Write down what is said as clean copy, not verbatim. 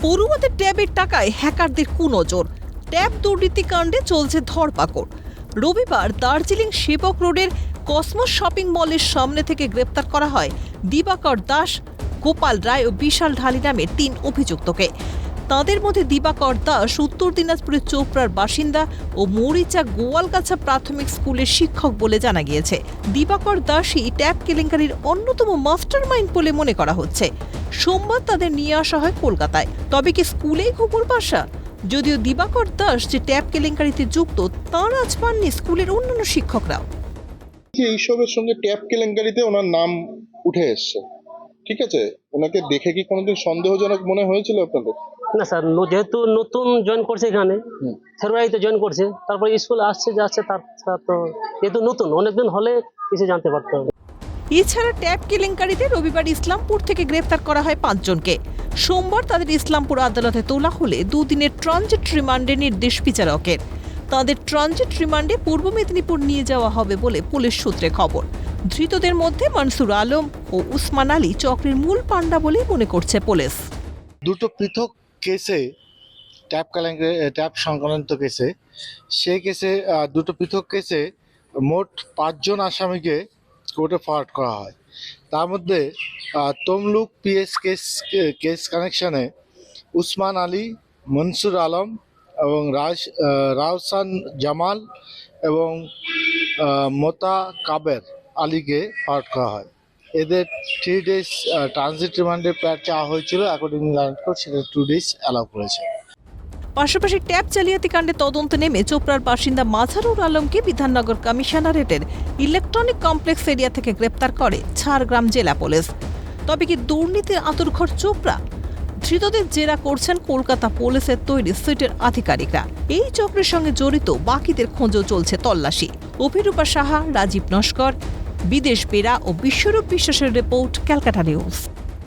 পড়ুয়াদের ট্যাবের টাকায় হ্যাকারদের কুনজর, ট্যাব দুর্নীতি কাণ্ডে চলছে ধরপাকড়। রবিবার দার্জিলিং সেবক রোডের কসমোস শপিং মলের সামনে থেকে গ্রেপ্তার করা হয় দিবাকর দাস, গোপাল রায় ও বিশাল ঢালি নামের ৩ অভিযুক্তকে। তাঁদের মধ্যে দিবাকর দাস উত্তর দিনাজপুরের চোপড়ার বাসিন্দা ও মরিচা গোয়ালগাছা প্রাথমিক স্কুলের শিক্ষক বলে জানা গিয়েছে। দিবাকর দাসই ট্যাব কেলেঙ্কারির অন্যতম মাস্টারমাইন্ড বলে মনে করা হচ্ছে। সোমবার তাদের নিয়ে আসা হয় কলকাতায়। তবে কি স্কুলেই ঘুঘুর বাসা? যদিও দিবাকর দাস যে ট্যাব কেলেঙ্কারিতে যুক্ত তাঁর আজ পাননি স্কুলের অন্যান্য শিক্ষকরাও। এইসবের সঙ্গে ট্যাব কেলেঙ্কারিতে ওনার নাম উঠে এসছে, ঠিক আছে? ওনাকে দেখে কি কোনোদিন সন্দেহজনক মনে হয়েছিল আপনাদের? না স্যার, যেহেতু নতুন জয়েন করছে এখানে, ফেব্রুয়ারিতে জয়েন করছে, তারপর স্কুলে আসছে যাচ্ছে, তার তো যেহেতু নতুন অনেকদিন হলে কিছু জানতে পারতে হবে। এছাড়া ট্যাব কেলেঙ্কারিতে রবিবার ইসলামপুর থেকে গ্রেফতার করা হয় 5 জনকে। সোমবার তাদের ইসলামপুর আদালতে তোলা হলে 2 দিনের ট্রানজিট রিমান্ডের নির্দেশ বিচারকের। তাদের ট্রানজিট রিমান্ডে পূর্ব মেদিনীপুর নিয়ে যাওয়া হবে বলে পুলিশ সূত্রে খবর। ধৃতদের মধ্যে মনসুর আলম ও উসমান আলী চক্রের মূল পাণ্ডা বলে মনে করছে পুলিশ। দুটো পৃথক কেসে ট্যাব সংক্রান্ত কেসে, সেই কেসে দুটো পৃথক কেসে মোট 5 জন আসামিকে কোর্টে ফরওয়ার্ড করা হয়। তার মধ্যে তমলুক পিএস কেস কানেকশনে উসমান আলী, মনসুর আলম এবং রাওসান জামাল এবং মোতা কাবের আলীকে ফরওয়ার্ড করা হয়। এদের 3 days ট্রানজিট রিমান্ডে চাওয়া হয়েছিল, অ্যাকর্ডিং সেটা 2 days অ্যালাউ করেছে। পাশাপাশি ট্যাব জালিয়াতি কাণ্ডে তদন্তে নেমে চোপড়ার বাসিন্দা মাঝারুর আলমকে বিধাননগর কমিশনারেটের ইলেকট্রনিক কমপ্লেক্স এরিয়া থেকে গ্রেপ্তার করে ঝাড়গ্রাম জেলা পুলিশ। তবে কি দুর্নীতির আঁতুড়ঘর চোপড়া? ধৃতদের জেরা করছেন কলকাতা পুলিশের তৈরি সিটের আধিকারিকরা। এই চক্রের সঙ্গে জড়িত বাকিদের খোঁজও চলছে তল্লাশি। অভিরূপা সাহা, রাজীব নস্কর, বিদেশ বেরা ও বিশ্বরূপ বিশ্বাসের রিপোর্ট, ক্যালকাটা নিউজ।